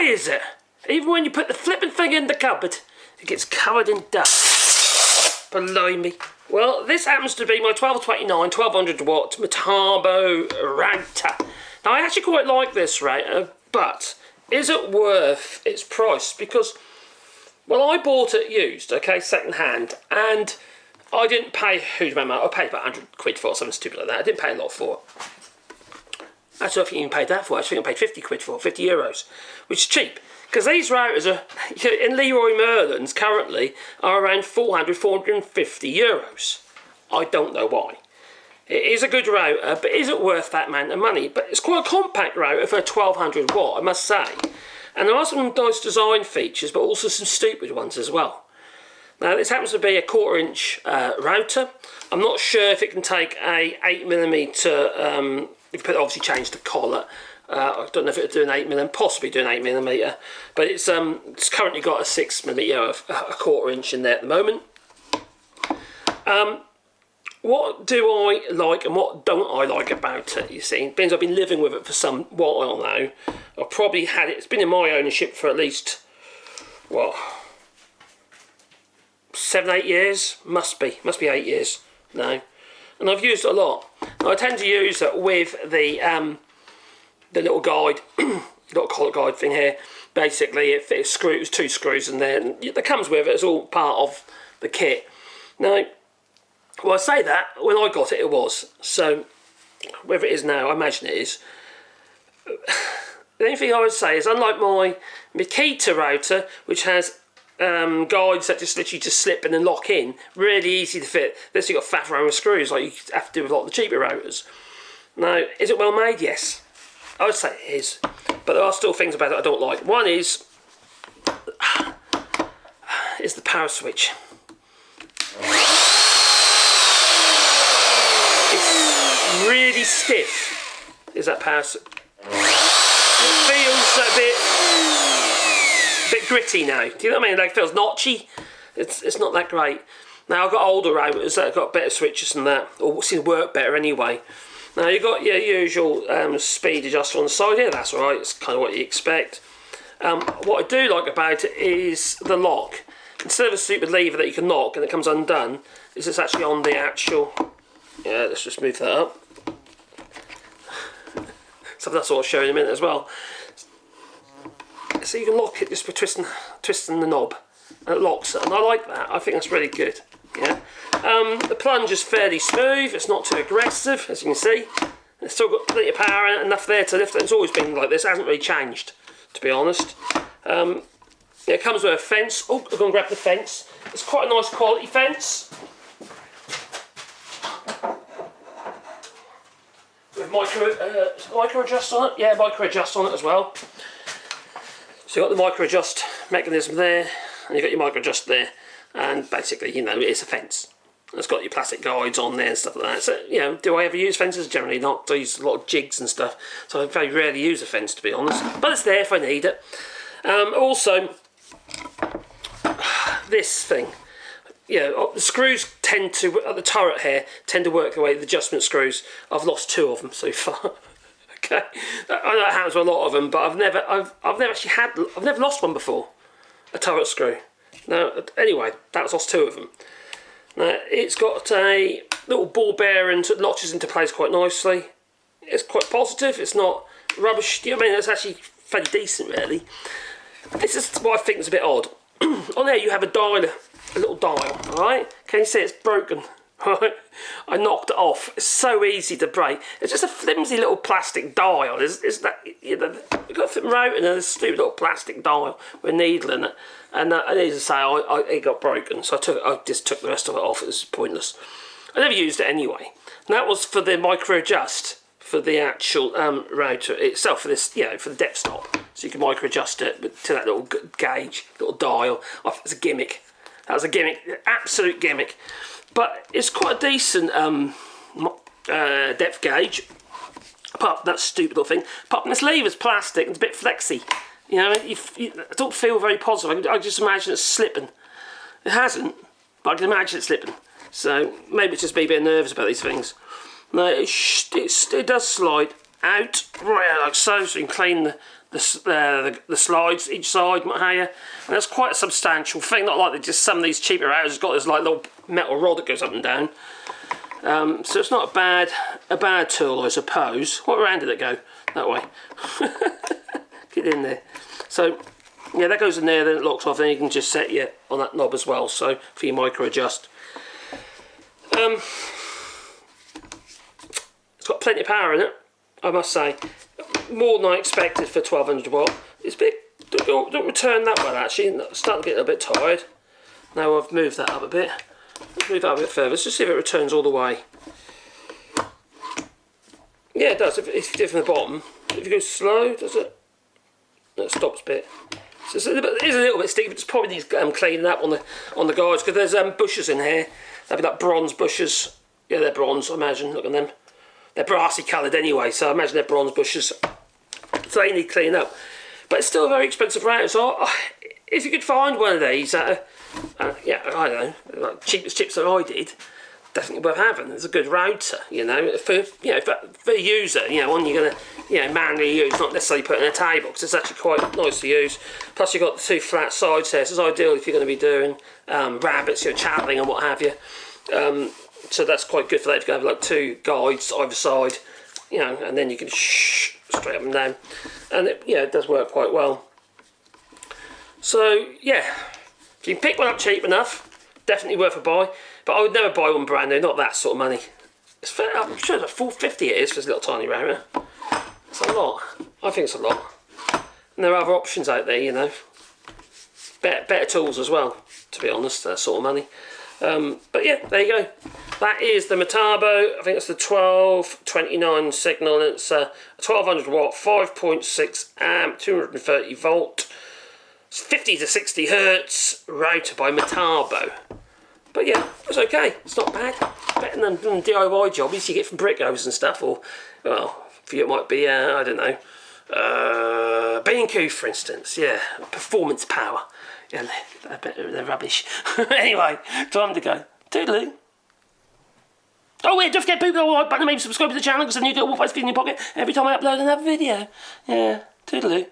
Why is it? Even when you put the flipping thing in the cupboard, it gets covered in dust. Blimey. Well, this happens to be my 1229 1200 watt Metabo router. Now, I actually quite like this router, but is it worth its price? Because, well, I bought it used, okay, second hand, and I didn't pay a huge amount. I paid about 100 quid for it, something stupid like that. I didn't pay a lot for it. Actually, I think I even paid that for it. I think I paid 50 quid for it, 50 euros, which is cheap. Because these routers are, in Leroy Merlin's currently, are around 400, 450 euros. I don't know why. It is a good router, but is it worth that amount of money? But it's quite a compact router for a 1200 watt, I must say. And there are some nice design features, but also some stupid ones as well. Now, this happens to be a 1/4 inch router. I'm not sure if it can take a 8mm, you could obviously change the collar. I don't know if it'll do an 8mm, possibly do an 8mm, but it's currently got a 6mm, a 1/4 inch in there at the moment. What do I like and what don't I like about it, you see? Being I've been living with it for some while now, I've probably had it, it's been in my ownership for at least, well, 7, 8 years, must be 8 years now, and I've used it a lot. Now, I tend to use it with the little guide, little collar guide thing here. Basically, it fits screws, 2 screws in there, and that comes with it. It's all part of the kit. Now, well, I say that when I got it, it was. So, whether it is now, I imagine it is. The only thing I would say is, unlike my Makita router, which has guides that just literally just slip and then lock in, really easy to fit. This you've got faff around with screws like you have to do with a lot of the cheaper routers. Now, is it well made? Yes. I would say it is, but there are still things about it I don't like. One is the power switch. It's really stiff, is that power switch. It feels a bit gritty now. Do you know what I mean? Like, it feels notchy. It's not that great. Now, I've got older routers that have got better switches than that, or seem to work better anyway. Now, you've got your usual speed adjuster on the side here. That's all right. It's kind of what you expect. What I do like about it is the lock. Instead of a stupid lever that you can knock and it comes undone, it's actually on the actual... Yeah, let's just move that up. So that's what I'll show you in a minute as well. So you can lock it just by twisting the knob, and it locks it. And I like that. I think that's really good. Yeah. The plunge is fairly smooth, it's not too aggressive, as you can see. It's still got plenty of power and enough there to lift it. It's always been like this, it hasn't really changed, to be honest. It comes with a fence. Oh, I'm going to grab the fence. It's quite a nice quality fence. With micro adjust on it. Yeah, micro adjust on it as well. So you've got the micro adjust mechanism there, and you've got your micro adjust there. And basically, you know, it's a fence. It's got your plastic guides on there and stuff like that. So, you know, do I ever use fences? Generally not. I use a lot of jigs and stuff. So I very rarely use a fence, to be honest. But it's there if I need it. Also, this thing. You know, the screws tend to, at the turret here, tend to work the way the adjustment screws. I've lost 2 of them so far. Okay. I know it happens with a lot of them, but I've never lost one before. A turret screw. Now, anyway, that's lost 2 of them. Now, it's got a little ball bearing that notches into place quite nicely. It's quite positive, it's not rubbish. You know what I mean? It's actually fairly decent, really. This is what I think is a bit odd. On there, you have a dial, a little dial, alright? Can you see it's broken? Right? I knocked it off. It's so easy to break. It's just a flimsy little plastic dial. It's that, you know, you've got a thin route and a stupid little plastic dial with a needle in it. And as I say, it got broken, so I just took the rest of it off. It was pointless. I never used it anyway. And that was for the micro adjust for the actual router itself, for this, you know, for the depth stop. So you can micro adjust it to that little gauge, little dial. It's a gimmick. That was a gimmick, absolute gimmick. But it's quite a decent depth gauge. Apart from that stupid little thing. Apart from this lever's plastic, it's a bit flexy. You know, I don't feel very positive. I just imagine it's slipping. It hasn't, but I can imagine it slipping. So maybe it's just me being nervous about these things. No, it does slide out, right, like so. So you can clean the slides each side, what have you. And that's quite a substantial thing. Not like just some of these cheaper routers got this like little metal rod that goes up and down. So it's not a bad tool, I suppose. What round did it go? That way. Get in there. So yeah, that goes in there, then it locks off. Then you can just set it on that knob as well. So for your micro adjust. It's got plenty of power in it, I must say. More than I expected for 1200 watt. It's a bit, don't return that well actually. It's starting to get a bit tired. Now I've moved that up a bit. Let's move that a bit further. Let's just see if it returns all the way. Yeah, it does. If you do it from the bottom, if you go slow, does it? No, it stops a bit. So it is a little bit sticky, but it's probably needs cleaning up on the guides because there's bushes in here. That'd be like bronze bushes. Yeah, they're bronze, I imagine. Look at them. They're brassy coloured anyway, so I imagine they're bronze bushes. So they need cleaning up. But it's still a very expensive router, so if you could find one of these at yeah, I don't know, like cheapest chips that I did, definitely worth having. It's a good router, you know, for a user, you know, one you're gonna manually use, not necessarily put in a table, because it's actually quite nice to use. Plus you've got the two flat sides here, so it's ideal if you're going to be doing rabbits, channeling and what have you. So that's quite good for that if you have like two guides either side, and then you can straight up and down, and it does work quite well. So yeah, if you can pick one up cheap enough, definitely worth a buy. But I would never buy one brand new, not that sort of money. It's fair, I'm sure it's $4.50 it is for this little tiny router. It's a lot. I think it's a lot. And there are other options out there, better tools as well, to be honest, that sort of money. But yeah, there you go. That is the Metabo. I think it's the 1229 signal. And it's a 1200 watt, 5.6 amp, 230 volt. It's 50 to 60 hertz router by Metabo. But yeah, it's okay. It's not bad. Better than DIY jobs you get from Brickos and stuff. Or, well, for you it might be, I don't know, B&Q for instance. Yeah, performance power. Yeah, they're rubbish. Anyway, time to go. Toodaloo. Oh yeah, don't forget to like button and maybe subscribe to the channel because a new little wolf video in your pocket every time I upload another video. Yeah, toodaloo.